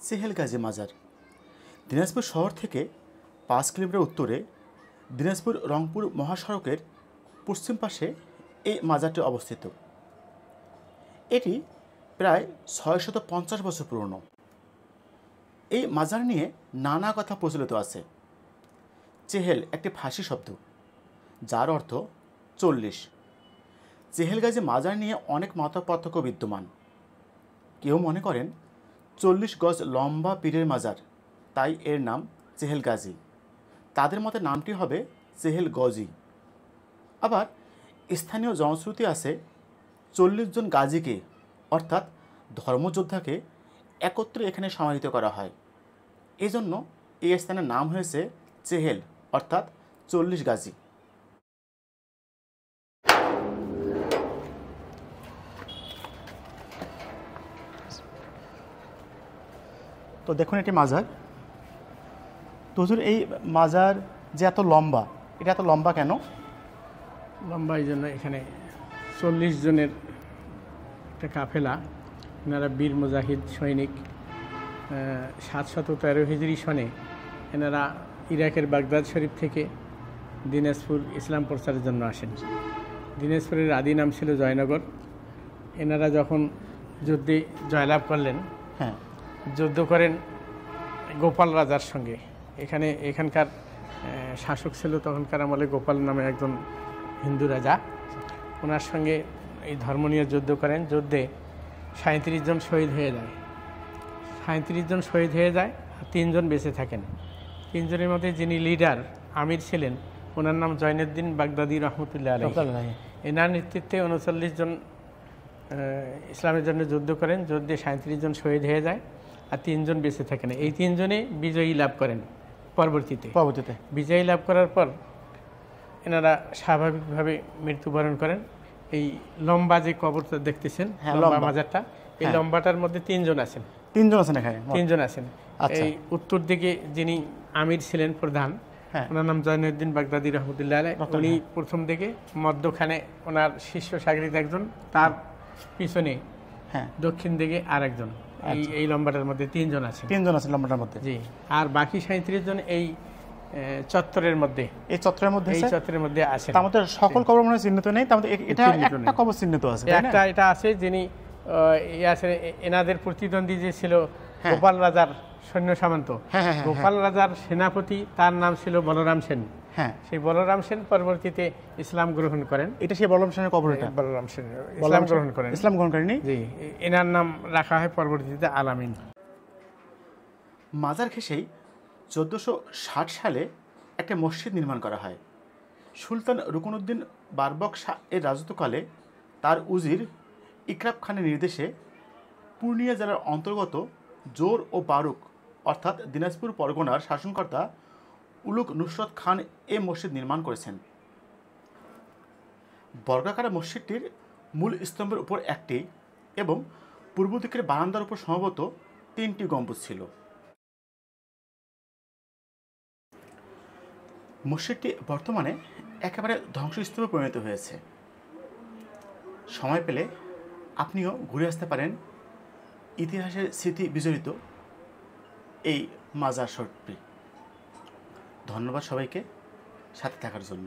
Chehel Gazi মাজার দিনাজপুর শহর থেকে ৫ কিলোমিটার উত্তরে দিনাজপুর রংপুর মহাসড়কের পশ্চিম পাশে এই মাজারটি অবস্থিত। এটি প্রায় ৬৫০ বছর পুরনো। এই মাজার নিয়ে নানা কথা প্রচলিত আছে। চেহেল একটি ফার্সি শব্দ, যার অর্থ ৪০। চেহেল গাজী মাজার নিয়ে অনেক মতপার্থক্য বিদ্যমান। কেউ মনে করেন ৪০ গজ লম্বা পীরের মাজার, তাই এর নাম চেহেল গাজী। তাদের মতে নামটি হবে চেহেল গজি। আবার স্থানীয় জনশ্রুতি আছে ৪০ জন গাজীকে অর্থাৎ ধর্মযোদ্ধাকে একত্রে এখানে সমাহিত করা হয়। এজন্য এই স্থানের নাম হয়েছে চেহেল অর্থাৎ ৪০ গাজী। তো দেখুন এটি মাজার। তো হুজুর এই মাজার যে এত লম্বা, এটা এত লম্বা কেন? লম্বা এই জন্য এখানে ৪০ জনের একটা কাফেলা, এনারা বীর মুজাহিদ সৈনিক। ৭১৩ হিজরি সনে এনারা ইরাকের বাগদাদ শরীফ থেকে দিনাজপুর ইসলাম প্রচারের জন্য আসেন। দিনাজপুরের আদি নাম ছিল জয়নগর। এনারা যখন যুদ্ধে জয়লাভ করলেন, যুদ্ধ করেন গোপাল রাজার সঙ্গে। এখানকার শাসক ছিল তখনকার আমলে গোপাল নামে একজন হিন্দু রাজা। ওনার সঙ্গে এই ধর্ম নিয়ে যুদ্ধ করেন। যুদ্ধে ৩৭ জন শহীদ হয়ে যায়। ৩৭ জন শহীদ হয়ে যায় আর ৩ জন বেঁচে থাকেন। ৩ জনের মধ্যে যিনি লিডার আমির ছিলেন, ওনার নাম জয়নুদ্দিন বাগদাদি রহমতুল্লাহ আলাইহি। এনার নেতৃত্বে ৩৯ জন ইসলামের জন্য যুদ্ধ করেন। যুদ্ধে ৩৭ জন শহীদ হয়ে যায় আর ৩ জন বেঁচে থাকেন। এই ৩ জনে বিজয়ী লাভ করেন। পরবর্তীতে বিজয়ী লাভ করার পর এনারা স্বাভাবিকভাবে মৃত্যুবরণ করেন। এই লম্বা যে কবরটা দেখতেছেন, লম্বা মাজারটা, এই লম্বাটার মধ্যে ৩ জন আছেন। ৩ জন আছেন এখানে? ৩ জন আছেন। এই উত্তর দিকে যিনি আমির ছিলেন প্রধান, ওনার নাম জয়নুদ্দিন বাগদাদি রহমতুল্লাহ আলাইহি। উনি প্রথম দিকে, মধ্যখানে ওনার শিষ্য সাগরিদ একজন, তার পিছনে দক্ষিণ দিকে আর একজন। এই লম্বাটার মধ্যে ৩ জন আছে। ৩ জন আছে লম্বাটার মধ্যে। জি। আর বাকি ৩৭ জন এই চত্বরের মধ্যে, এই চত্বরের মধ্যে আছে। তার মধ্যে সকল কবর মনে চিহ্নিত নেই, তার মধ্যে এটা একটা কবর চিহ্নিত আছে। এটা আছে, যিনি এনাদের প্রতিদ্বন্দ্বী যে ছিল গোপাল রাজার সৈন্য সামন্ত, গোপাল রাজার সেনাপতি, তার নাম ছিল বলরাম সেন। সেই বলরাম সেন পরবর্তীতে ইসলাম গ্রহণ করেন। এটা সেই বলরাম সেনের কবর। বলরাম সেন ইসলাম গ্রহণ করেন। ইসলাম গ্রহণ করেনি? জি। এনার নাম রাখা হয় পরবর্তীতে আলামিন। মাজার ঘেঁষেই ১৪৬০ সালে একটা মসজিদ নির্মাণ করা হয়। সুলতান রুকনউদ্দিন বারবক শাহ এর রাজত্বকালে তার উজির ইকরাব খানের নির্দেশে পূর্ণিয়া জেলার অন্তর্গত জোর ও বারুক অর্থাৎ দিনাজপুর পরগনার শাসনকর্তা উলুগ নুসরত খান এ মসজিদ নির্মাণ করেছেন। বর্গাকার মসজিদটির মূল স্তম্ভের উপর একটি এবং পূর্ব দিকের বারান্দার উপর সম্ভবত ৩টি গম্বুজ ছিল। মসজিদটি বর্তমানে একেবারে ধ্বংসস্তূপে পরিণত হয়েছে। সময় পেলে আপনিও ঘুরে আসতে পারেন ইতিহাসের স্মৃতি বিজড়িত এই মাজার শরীফটি। ধন্যবাদ সবাইকে সাথে থাকার জন্য।